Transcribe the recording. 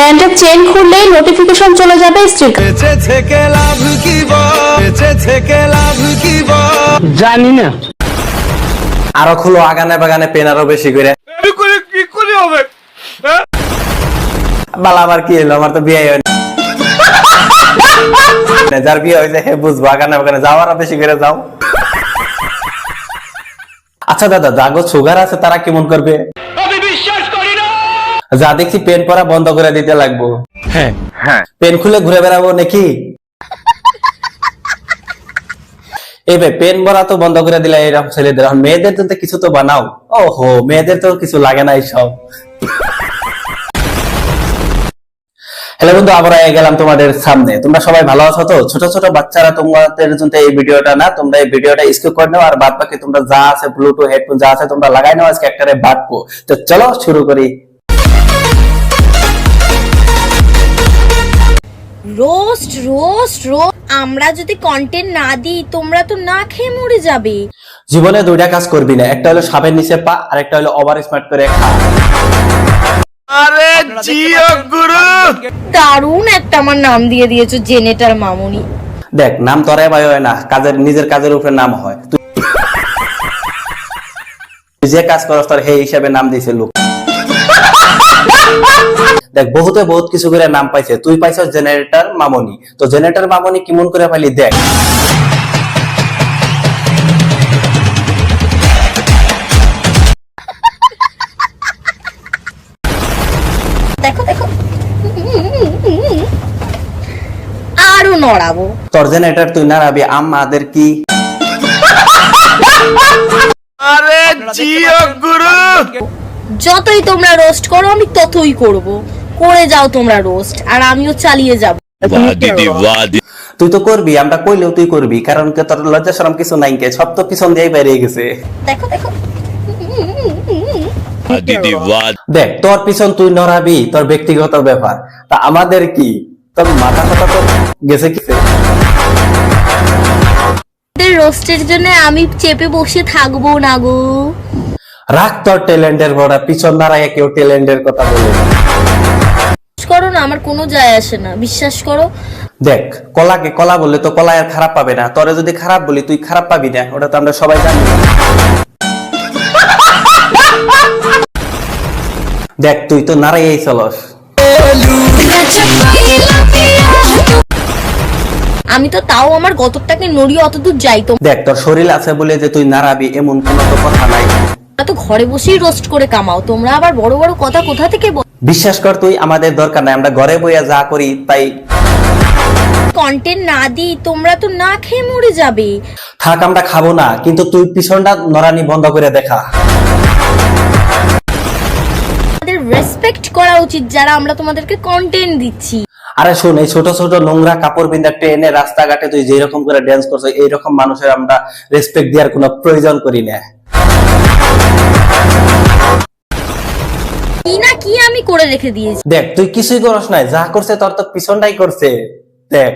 প্যান্টের চেন খুললেই নোটিফিকেশন চলে যাবে স্ত্রীর জানি না। আরো খুলো আগানে বাগানে পেন আরো বেশি করে। কি করে হবে? বালা আমার কি হলো, আমার তো বিয়ে হয় না। যার বিয়ে হয়েছে হে বুঝবো, আগানে বাগানে যাও আরো বেশি করে যাও। আচ্ছা দাদা, যাগো সুগার আছে তারা কেমন করবে? আমি বিশ্বাস করি না। যা দেখছি পেন পরা বন্ধ করে দিতে লাগবো। হ্যাঁ হ্যাঁ, পেন খুলে ঘুরে বেড়াবো নাকি? এই ভাই পেন ভরা তো বন্ধ করে দিলে এরকম ছেলেদের, মেয়েদের জন্য কিছু তো বানাও। ওহো, মেয়েদের তো কিছু লাগে না এইসব। হ্যালো বন্ধু, আবার এসে গেলাম তোমাদের সামনে। তোমরা সবাই ভালো আছো তো? ছোট ছোট বাচ্চারা তোমাদের জন্য এই ভিডিওটা না, তোমরা এই ভিডিওটা স্কিপ করে নাও, আর বাদ বাকি তোমরা যা আছে ব্লুটুথ হেডফোন যা আছে তোমরা লাগাই নাও। আজকে একটারে বাটবো। তো চলো শুরু করি। রোস্ট রোস্ট রোস্ট আমরা যদি কন্টেন্ট না দিই তোমরা তো না খেয়ে মরে যাবে। জীবনে দুইটা কাজ করবি না, একটা হলো সাপের নিচে পা, আর একটা হলো ওভার স্মার্ট করে খা। আরে জিও গুরু, দারুণ একটা আমার নাম দিয়ে দিয়েছো, জেনেটার মামুনি। দেখ নাম তোরে ভাই হয় না, কাজের নিজের কাজের উপরে নাম হয়। তুই যে কাজ করস তোর সেই হিসাবে নাম দিয়েছে লোক। দেখ বহুতে বহুত কিছু করে নাম পাইছে, তুই পাইছ জেনারেটর মামনি। তো জেনারেটর মামনি কেমন করে পাইলি দেখ। দেখো দেখো আরো নড়াবো। তোর জেনারেটর তুই নাড়াবি, আমাদের কি? আরে জিও গুরু, যতই তোমরা রোস্ট করো আমি ততই করব। করে যাও তোমরা রোস্ট, আর আমিও চালিয়ে যাব। তুই তো করবি, আমরা কইলেও তুই করবি, কারণ কে তোর লজ্জা শরম কিছু নাই, কে সব তো পিছন দিয়ে বেরিয়ে গেছে। দেখো দেখো দেখ তোর পিছন তুই নড়াবি, তোর ব্যক্তিগত ব্যাপার, তা আমাদের কি? তোর মাথা কথা তো গেছে কি? রোস্টের জন্য আমি চেপে বসে থাকবো না গো। রাখ তোর ট্যালেন্টের বড়, পিছন নাড়ায় কেউ ট্যালেন্টের কথা বলে করো না, আমার কোনো যায় আসে না, বিশ্বাস করো। দেখ কলাকে কলা বললে তো কলা আর খারাপ পাবে না, তোরে যদি খারাপ বলি তুই খারাপ পাবি না, ওটা তো আমরা সবাই জানি। দেখ তুই তো নাড়াইয়াই চলস। আমি তো তাও আমার গতরটাকে নড়িয়ে অতদূর যাই তো। দেখ তোর শরীর আছে বলে যে তুই নাড়াবি এমন কোনো তো কথা নাই। তোমরা তো ঘরে বসেই রোস্ট করে কামাও, তোমরা আবার বড় বড় কথা কোথা থেকে বলো? বিশ্বাস কর তুই, আমাদের দরকার নাই, আমরা ঘরে বইয়া যা করি তাই। কন্টেন্ট না দিই তোমরা তো না খেয়ে মরে যাবে। থাক আমরা খাবো না, কিন্তু তুই পিছনটা নড়ানি বন্ধ করে দেখা। আমাদের রেসপেক্ট করা উচিত যারা আমরা তোমাদেরকে কন্টেন্ট দিচ্ছি। আরে শোন, এই ছোট ছোট নোংরা কাপড় বিন্দা ট্রেনে রাস্তাঘাটে তুই যেরকম করে ড্যান্স করছো, এইরকম মানুষের আমরা রেসপেক্ট দেওয়ার কোনো প্রয়োজন করি না। কি না কি আমি করে রেখে দিয়েছি। দেখ তুই কিছুই করস নাই, যা করছে তোর তো পিছনটাই করছে। দেখ